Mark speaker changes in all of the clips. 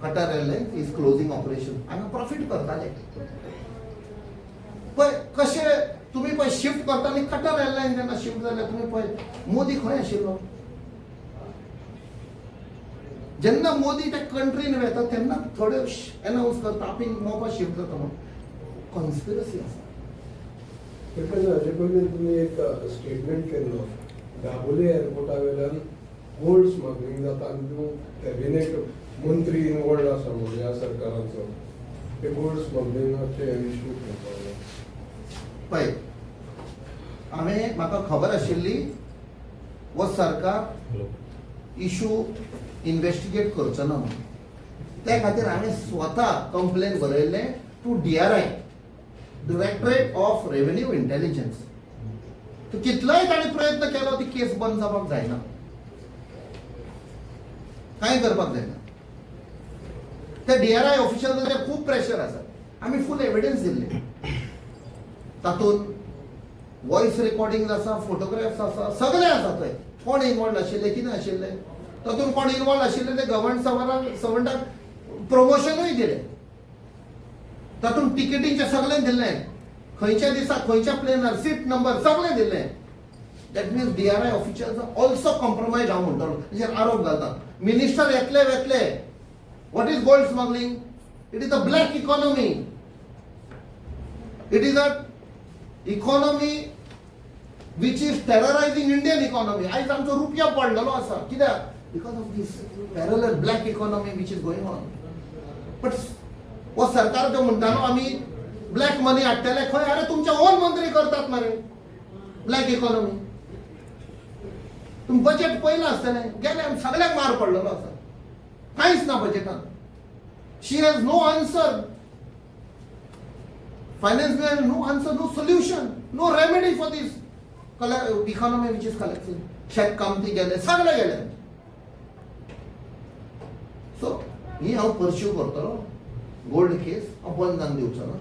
Speaker 1: Qatar Airlines is closing operation. आम्ही profit करताले. पण कसे तुम्ही पण शिफ्ट करताना कटार एअरलाईन त्यांना शिफ्ट झाले तुम्ही पण मोदी खंय आशिल्लो जेन्ना मोदी त्या कंट्रीन वेता तेन्ना थोडे अनाउन्स करता आमी मोपा शिफ्ट जाता म्हणून कॉन्स्पिरसी आसा.
Speaker 2: हाजे पयलीं तुमी एक स्टेटमेंट केल्लो दाबोले एअरपोर्टा वयल्यान गोल्ड स्मगलिंग जाता आनी तूं कॅबिनेट मंत्री इनवॉल्ड आसा म्हणून ह्या सरकाराचो ते गोल्ड स्मगलिंगाचे इश्यू करपाक
Speaker 1: पळय हांवें म्हाका खबर आशिल्ली वो सरकार इशू इन्व्हेस्टिगेट करचो ना म्हणून त्या खातीर हांवें स्वता कंप्लेन बरयल्लें to DRI directorate of revenue intelligence. कितलोय ताणें प्रयत्न केलो ती केस बंद जावपाक जायना कांय करपाक जायना. त्या DRI ऑफिशलाचेर खूब प्रेशर आसा. आमी फूल एविडन्स दिल्ले तातूंत वॉइस रेकॉर्डिंग आसा फोटोग्राफ्स आसा सगळे आसा थंय कोण इनवॉल्ड आशिल्ले कितें आशिल्ले तातूंत कोण इनवॉल्ड आशिल्ले ते गव्हर्नमेंट सर्वंटाक प्रमोशनूय दिलें तातूंत टिकेटींचें सगळें दिल्लें खंयच्या दिसा खंयच्या प्लेनार सीट नंबर सगळें दिल्लें. That means DRI officials also compromise हांव म्हणटलो ताचेर आरोप घालता. मिनिस्टर येतले वेतले what is gold smuggling it is a black economy it is a economy which is terrorizing Indian economy. आयज आमचो रुपया पडलेलो आसा कित्याक because of this parallel black economy which is going on. But हो सरकार जो म्हणटालो आमी ब्लॅक मनी हाडटले खंय अरे तुमचे ओन मंत्री करतात मरे ब्लॅक इकॉनॉमी. तुम्ही बजेट पयलें आसतलें गेले सगळ्याक मार पडलेलो आसा कांयच ना बजेटान. She has no answer. Finance minister no answer no solution no remedy for this economy which is collecting. शेत कामती गेले सगळे गेले. सो ही हांव परस्यू करतलो गोल्ड केस हांव बंद जावन दिवचो ना.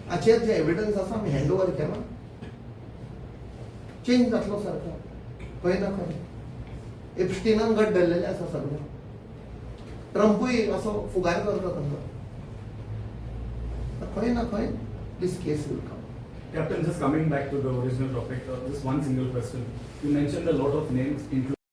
Speaker 1: हाचेर जे एविडन्स आसा आमी हँड ओवर केला चेंज जातलो सरकार खंय ना खंय. एप्स्टिनान गट धरलेले आसा सगळे. ट्रम्पूय असो फुगार करता तांकां खंय ना खंय this case will come.
Speaker 3: Captain, just coming back to the original topic, just one single question. You mentioned a lot of names, including